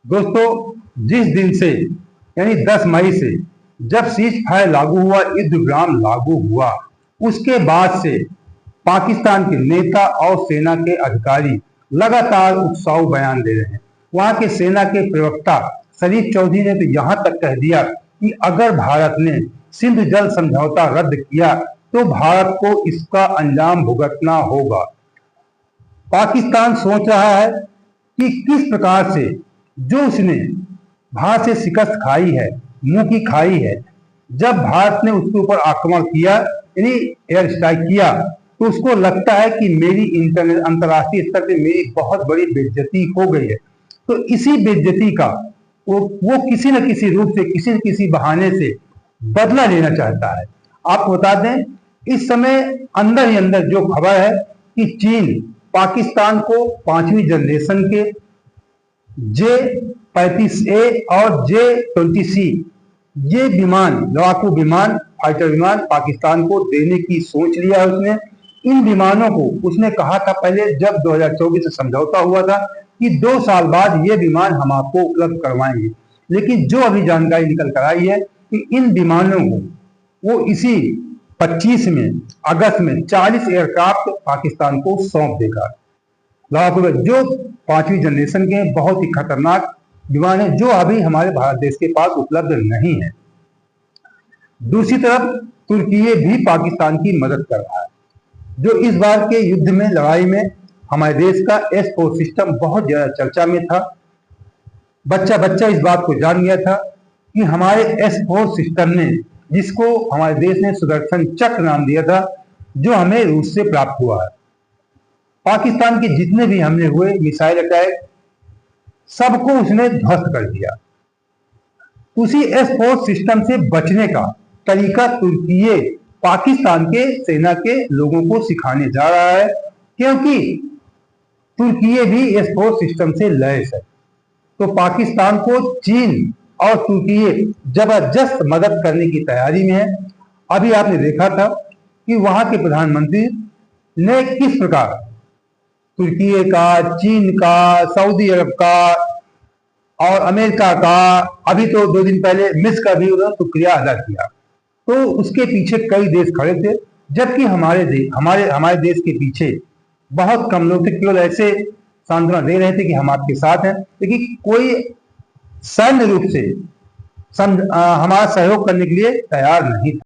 दोस्तों, जिस दिन से यानी 10 मई से जब सीज फायर लागू हुआ, युद्ध विराम लागू हुआ, उसके बाद से पाकिस्तान के नेता और सेना के अधिकारी लगातार उत्साह बयान दे रहे हैं। वहां के सेना के प्रवक्ता शरीफ चौधरी ने तो यहां तक कह दिया कि अगर भारत ने सिंध जल समझौता रद्द किया तो भारत को इसका अंजाम भुगतना होगा। पाकिस्तान सोच रहा है कि किस प्रकार से जो उसने भारत से शिकस्त खाई है, मुंह की खाई है, जब भारत ने उसके ऊपर आक्रमण किया यानी एयर स्ट्राइक किया तो उसको लगता है कि मेरी अंतर्राष्ट्रीय स्तर पे मेरी बहुत बड़ी बेइज्जती हो गई है। तो इसी बेइज्जती का वो किसी न किसी रूप से, किसी न किसी बहाने से बदला लेना चाहता है। आपको बता दें, इस समय अंदर ही अंदर जो खबर है कि चीन पाकिस्तान को 5वीं जनरेशन के J-35A और J-20C ये विमान, लड़ाकू विमान, फाइटर विमान पाकिस्तान को देने की सोच लिया है उसने। इन विमानों को उसने कहा था पहले, जब 2024 से समझौता हुआ था, कि 2 साल बाद ये विमान हम आपको उपलब्ध करवाएंगे। लेकिन जो अभी जानकारी निकल कर आई है कि इन विमानों को वो इसी 25 में अगस्त में 40 एयरक्राफ्ट पाकिस्तान को सौंप देगा। लड़ाकू जो 5वीं जनरेशन के बहुत ही खतरनाक विमान है, जो अभी हमारे भारत देश के पास उपलब्ध नहीं है। दूसरी तरफ तुर्की भी पाकिस्तान की मदद कर रहा है, जो इस बार के युद्ध में, लड़ाई में हमारे देश का S-4 सिस्टम बहुत ज्यादा चर्चा में था। बच्चा बच्चा इस बात को जान गया था कि हमारे S-4 सिस्टम ने, जिसको हमारे देश ने सुदर्शन चक्र नाम दिया था, जो हमें रूस से प्राप्त हुआ है। पाकिस्तान के जितने भी हमले हुए, मिसाइल अटैक, सबको उसने ध्वस्त कर दिया। उसी S-4 सिस्टम से बचने का तरीका तुर्की पाकिस्तान के सेना के लोगों को सिखाने जा रहा है, क्योंकि तुर्की भी S-4 सिस्टम से लैस है। तो पाकिस्तान को चीन और तुर्की जबरदस्त मदद करने की तैयारी में है। अभी आपने देखा था कि वहां के प्रधानमंत्री ने किस प्रकार तुर्की का, चीन का, सऊदी अरब का और अमेरिका का, अभी तो 2 दिन पहले मिस्र का भी उन्होंने शुक्रिया अदा किया। तो उसके पीछे कई देश खड़े थे, जबकि हमारे देश के पीछे बहुत कम लोग थे, केवल ऐसे सांत्वना दे रहे थे कि हम आपके साथ हैं, लेकिन कोई सैन्य रूप से हमारा सहयोग करने के लिए तैयार नहीं था।